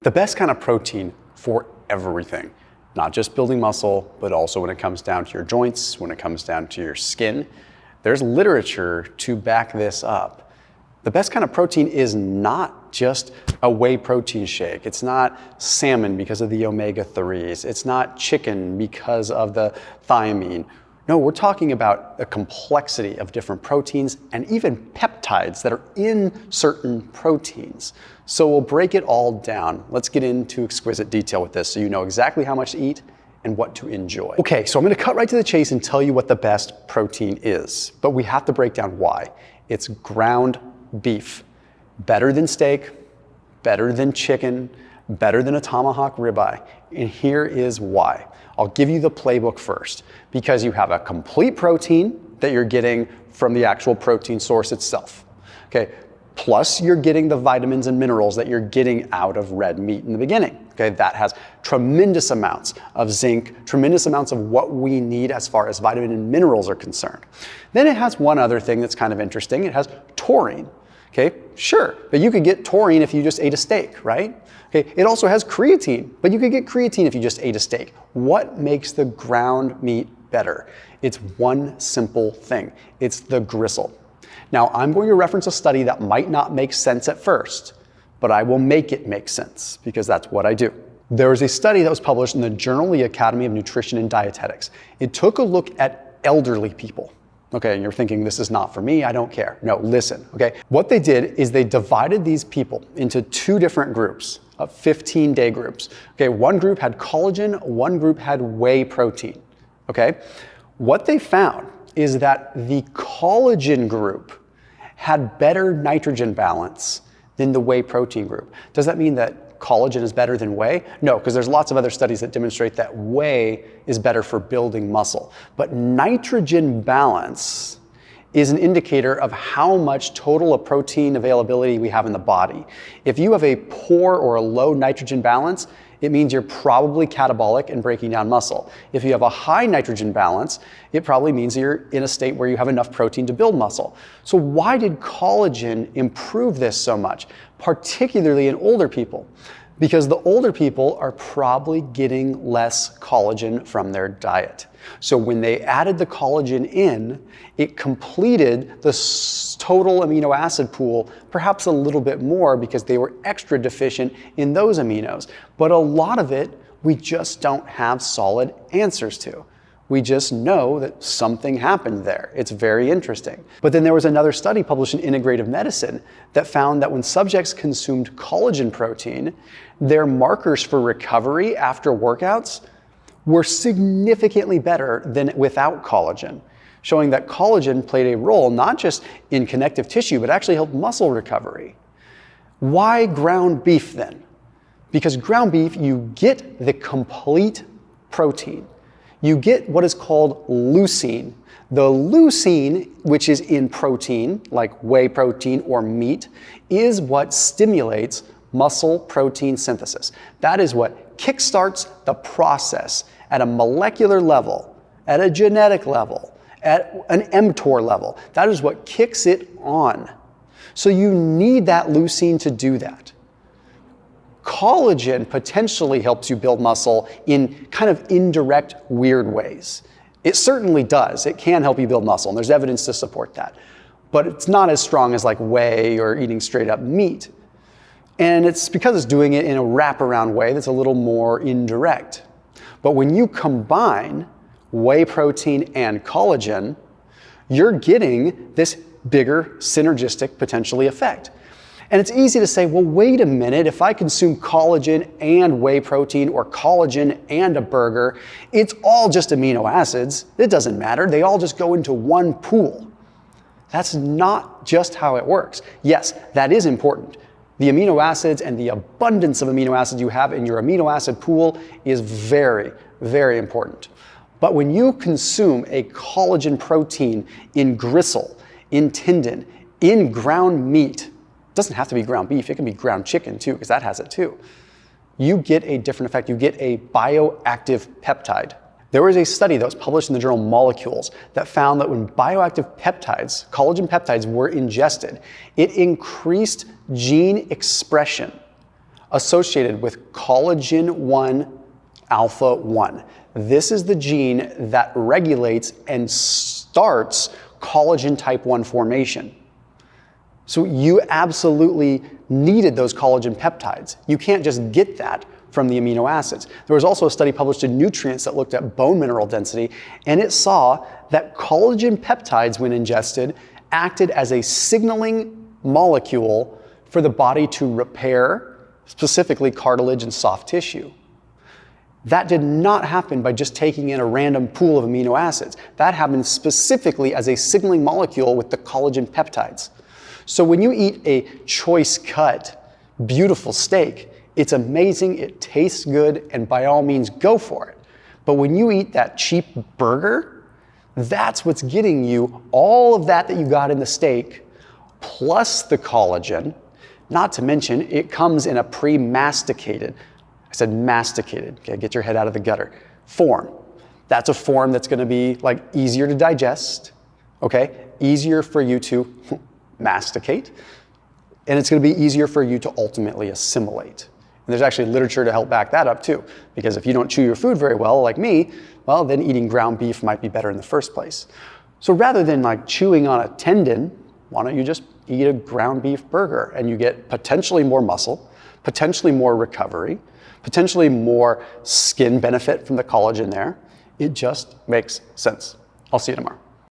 The best kind of protein for everything, not just building muscle, but also when it comes down to your joints, when it comes down to your skin. There's literature to back this up. The best kind of protein is not just a whey protein shake. It's not salmon because of the omega-3s. It's not chicken because of the thiamine. No, we're talking about a complexity of different proteins and even peptides that are in certain proteins. So we'll break it all down. Let's get into exquisite detail with this so you know exactly how much to eat and what to enjoy. Okay, so I'm gonna cut right to the chase and tell you what the best protein is, but we have to break down why. It's ground beef. Better than steak, better than chicken, better than a tomahawk ribeye. And here is why. I'll give you the playbook first, because you have a complete protein that you're getting from the actual protein source itself. Okay, plus you're getting the vitamins and minerals that you're getting out of red meat in the beginning. Okay, that has tremendous amounts of zinc, tremendous amounts of what we need as far as vitamin and minerals are concerned. Then it has one other thing that's kind of interesting. It has taurine. Okay, sure, but you could get taurine if you just ate a steak, right? Okay, it also has creatine, but you could get creatine if you just ate a steak. What makes the ground meat better? It's one simple thing. It's the gristle. Now, I'm going to reference a study that might not make sense at first, but I will make it make sense because that's what I do. There was a study that was published in the Journal of the Academy of Nutrition and Dietetics. It took a look at elderly people. Okay, and you're thinking, this is not for me, I don't care. No, listen, okay? What they did is they divided these people into two different groups, of 15-day groups. Okay, one group had collagen, one group had whey protein, okay? What they found is that the collagen group had better nitrogen balance than the whey protein group. Does that mean that collagen is better than whey? No, because there's lots of other studies that demonstrate that whey is better for building muscle. But nitrogen balance is an indicator of how much total of protein availability we have in the body. If you have a poor or a low nitrogen balance, it means you're probably catabolic and breaking down muscle. If you have a high nitrogen balance, it probably means you're in a state where you have enough protein to build muscle. So why did collagen improve this so much, particularly in older people? Because the older people are probably getting less collagen from their diet. So when they added the collagen in, it completed the total amino acid pool perhaps a little bit more because they were extra deficient in those aminos. But a lot of it, we just don't have solid answers to. We just know that something happened there. It's very interesting. But then there was another study published in Integrative Medicine that found that when subjects consumed collagen protein, their markers for recovery after workouts were significantly better than without collagen, showing that collagen played a role not just in connective tissue, but actually helped muscle recovery. Why ground beef then? Because ground beef, you get the complete protein. You get what is called leucine. The leucine, which is in protein, like whey protein or meat, is what stimulates muscle protein synthesis. That is what kickstarts the process at a molecular level, at a genetic level, at an mTOR level. That is what kicks it on. So you need that leucine to do that. Collagen potentially helps you build muscle in kind of indirect, weird ways. It certainly does. It can help you build muscle, and there's evidence to support that. But it's not as strong as like whey or eating straight up meat. And it's because it's doing it in a wraparound way that's a little more indirect. But when you combine whey protein and collagen, you're getting this bigger synergistic potentially effect. And it's easy to say, well, wait a minute, if I consume collagen and whey protein or collagen and a burger, it's all just amino acids. It doesn't matter. They all just go into one pool. That's not just how it works. Yes, that is important. The amino acids and the abundance of amino acids you have in your amino acid pool is very, very important. But when you consume a collagen protein in gristle, in tendon, in ground meat, it doesn't have to be ground beef, it can be ground chicken too, because that has it too. You get a different effect. You get a bioactive peptide. There was a study that was published in the journal Molecules that found that when bioactive peptides, collagen peptides, were ingested, it increased gene expression associated with collagen 1 alpha 1. This is the gene that regulates and starts collagen type 1 formation. So you absolutely needed those collagen peptides. You can't just get that from the amino acids. There was also a study published in Nutrients that looked at bone mineral density, and it saw that collagen peptides, when ingested, acted as a signaling molecule for the body to repair, specifically cartilage and soft tissue. That did not happen by just taking in a random pool of amino acids. That happened specifically as a signaling molecule with the collagen peptides. So when you eat a choice cut, beautiful steak, it's amazing, it tastes good, and by all means go for it. But when you eat that cheap burger, that's what's getting you all of that you got in the steak, plus the collagen. Not to mention, it comes in a pre-masticated, I said masticated, okay, get your head out of the gutter, form. That's a form that's gonna be like easier to digest, okay? Easier for you to masticate, and it's gonna be easier for you to ultimately assimilate. And there's actually literature to help back that up too, because if you don't chew your food very well, like me, well, then eating ground beef might be better in the first place. So rather than like chewing on a tendon, why don't you just eat a ground beef burger and you get potentially more muscle, potentially more recovery, potentially more skin benefit from the collagen there. It just makes sense. I'll see you tomorrow.